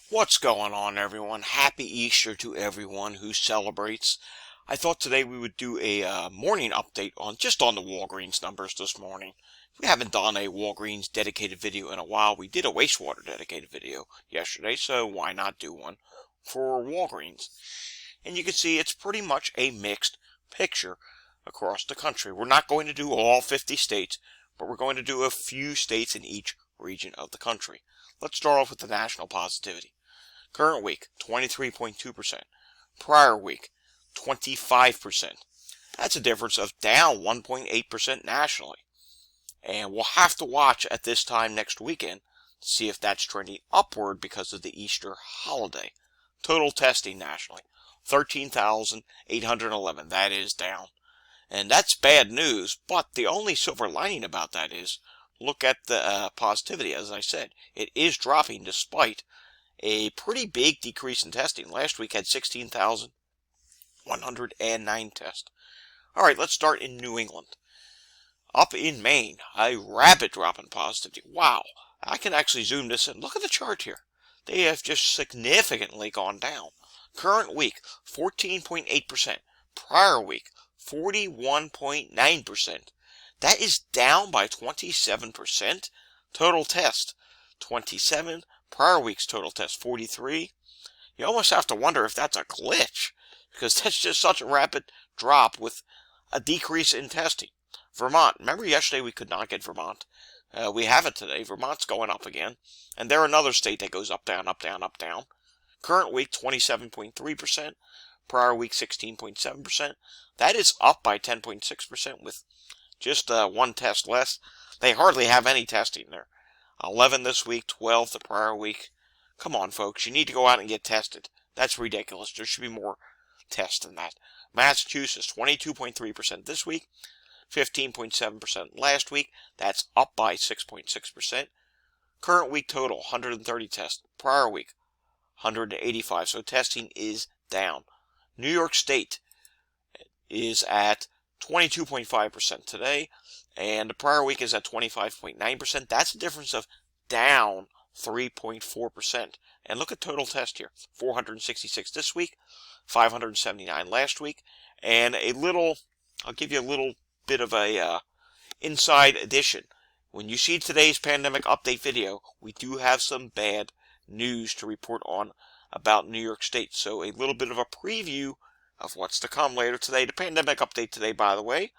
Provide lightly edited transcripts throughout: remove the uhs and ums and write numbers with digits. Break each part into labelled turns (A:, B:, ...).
A: What's going on, everyone? Happy Easter to everyone who celebrates. I thought today we would do a morning update on the Walgreens numbers this morning. We haven't done a Walgreens dedicated video in a while. We did a wastewater dedicated video yesterday, so why not do one for Walgreens? And you can see it's pretty much a mixed picture across the country. We're not going to do all 50 states, but we're going to do a few states in each region of the country. Let's start off with the national positivity. Current week, 23.2%. Prior week, 25%. That's a difference of down 1.8% nationally. And we'll have to watch at this time next weekend to see if that's trending upward because of the Easter holiday. Total testing nationally, 13,811. That is down. And that's bad news, but the only silver lining about that is, look at the positivity. As I said, it is dropping despite a pretty big decrease in testing. Last week had 16,109 tests. All right, let's start in New England. Up in Maine, a rapid drop in positivity. Wow, I can actually zoom this in. Look at the chart here. They have just significantly gone down. Current week, 14.8%. Prior week, 41.9%. That is down by 27%. Total test, 27. Prior week's total test, 43. You almost have to wonder if that's a glitch, because that's just such a rapid drop with a decrease in testing. Vermont, remember yesterday we could not get Vermont. We have it today. Vermont's going up again. And they're another state that goes up, down, up, down, up, down. Current week, 27.3%. Prior week, 16.7%. That is up by 10.6% with just one test less. They hardly have any testing there. 11 this week, 12 the prior week. Come on, folks. You need to go out and get tested. That's ridiculous. There should be more tests than that. Massachusetts, 22.3% this week, 15.7% last week. That's up by 6.6%. Current week total, 130 tests. Prior week, 185. So testing is down. New York State is at 22.5% today, and the prior week is at 25.9%. That's a difference of down 3.4%. And look at total test here. 466 this week, 579 last week, and I'll give you a little bit of a inside addition. When you see today's pandemic update video, we do have some bad news to report on about New York State. So a little bit of a preview of what's to come later today. The pandemic update today, by the way,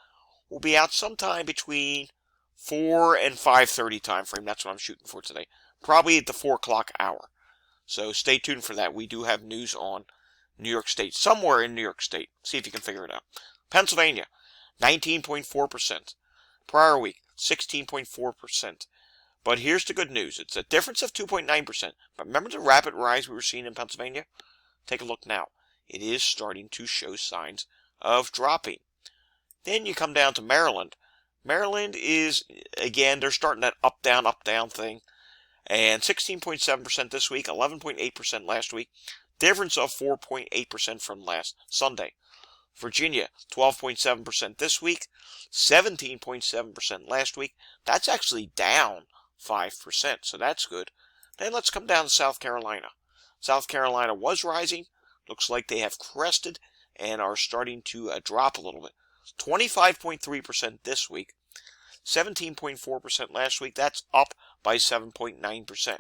A: will be out sometime between 4 and 5:30 time frame. That's what I'm shooting for today. Probably at the 4 o'clock hour. So stay tuned for that. We do have news on New York State, somewhere in New York State. See if you can figure it out. Pennsylvania, 19.4%. Prior week, 16.4%. But here's the good news. It's a difference of 2.9%. But remember the rapid rise we were seeing in Pennsylvania? Take a look now. It is starting to show signs of dropping. Then you come down to Maryland. Maryland is, again, they're starting that up, down thing. And 16.7% this week, 11.8% last week. Difference of 4.8% from last Sunday. Virginia, 12.7% this week, 17.7% last week. That's actually down 5%, so that's good. Then let's come down to South Carolina. South Carolina was rising. Looks like they have crested and are starting to drop a little bit. 25.3% this week, 17.4% last week. That's up by 7.9%.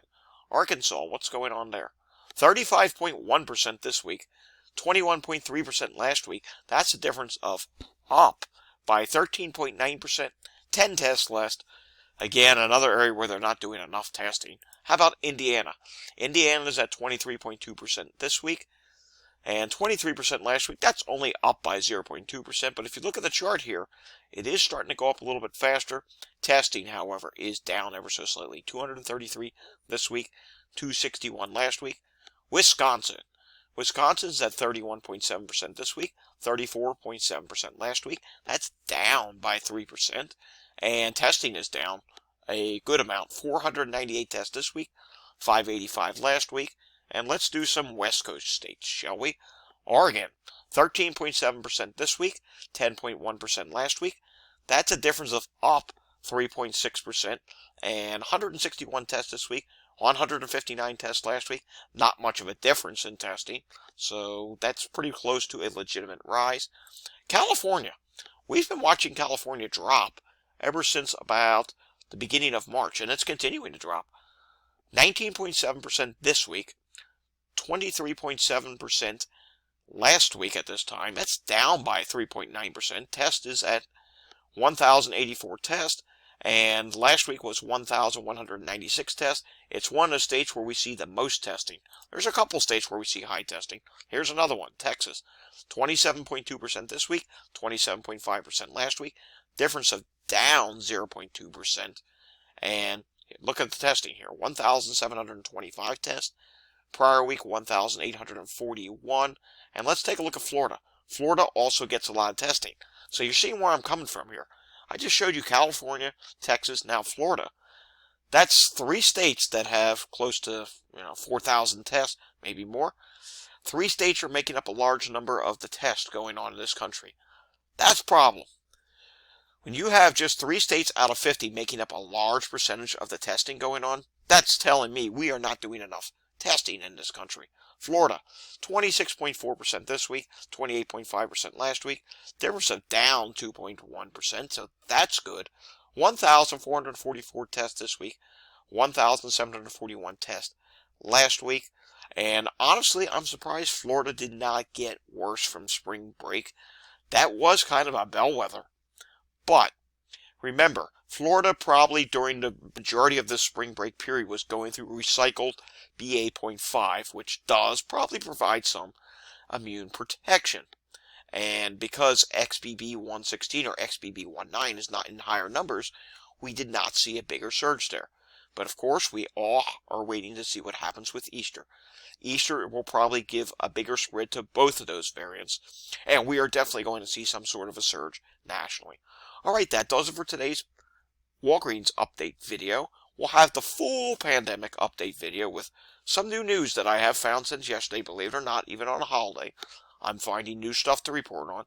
A: Arkansas, what's going on there? 35.1% this week, 21.3% last week. That's a difference of up by 13.9%. 10 tests less. Again, another area where they're not doing enough testing. How about Indiana? Indiana's at 23.2% this week and 23% last week. That's only up by 0.2%. But if you look at the chart here, it is starting to go up a little bit faster. Testing, however, is down ever so slightly. 233 this week, 261 last week. Wisconsin. Wisconsin's at 31.7% this week, 34.7% last week. That's down by 3%. And testing is down a good amount. 498 tests this week, 585 last week. And let's do some West Coast states, shall we? Oregon, 13.7% this week, 10.1% last week. That's a difference of up 3.6%. And 161 tests this week, 159 tests last week. Not much of a difference in testing, so that's pretty close to a legitimate rise. California. We've been watching California drop ever since about the beginning of March, and it's continuing to drop. 19.7% this week, 23.7% last week at this time. That's down by 3.9%. Test is at 1,084 tests, and last week was 1,196 tests. It's one of the states where we see the most testing. There's a couple states where we see high testing. Here's another one, Texas. 27.2% this week, 27.5% last week. Difference of down 0.2%. And look at the testing here. 1,725 tests. Prior week, 1,841. And let's take a look at Florida. Florida also gets a lot of testing. So you're seeing where I'm coming from here. I just showed you California, Texas, now Florida. That's 3 states that have close to 4,000 tests, maybe more. 3 states are making up a large number of the tests going on in this country. That's a problem. When you have just 3 states out of 50 making up a large percentage of the testing going on, that's telling me we are not doing enough testing in this country. Florida, 26.4% this week, 28.5% last week. Difference of down 2.1%, so that's good. 1,444 tests this week, 1,741 tests last week. And honestly, I'm surprised Florida did not get worse from spring break. That was kind of a bellwether. But remember, Florida probably during the majority of this spring break period was going through recycled BA.5, which does probably provide some immune protection. And because XBB.1.16 or XBB.1.9 is not in higher numbers, we did not see a bigger surge there. But of course, we all are waiting to see what happens with Easter. Easter will probably give a bigger spread to both of those variants, and we are definitely going to see some sort of a surge nationally. Alright, that does it for today's Walgreens update video. We'll have the full pandemic update video with some new news that I have found since yesterday, believe it or not, even on a holiday. I'm finding new stuff to report on,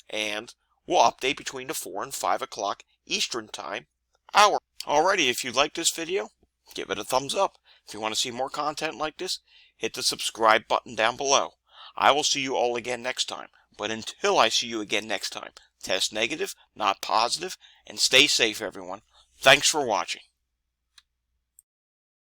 A: and we'll update between the 4 and 5 o'clock Eastern Time hour. Alrighty, if you like this video, give it a thumbs up. If you want to see more content like this, hit the subscribe button down below. I will see you all again next time. But until I see you again next time, test negative, not positive, and stay safe, everyone. Thanks for watching.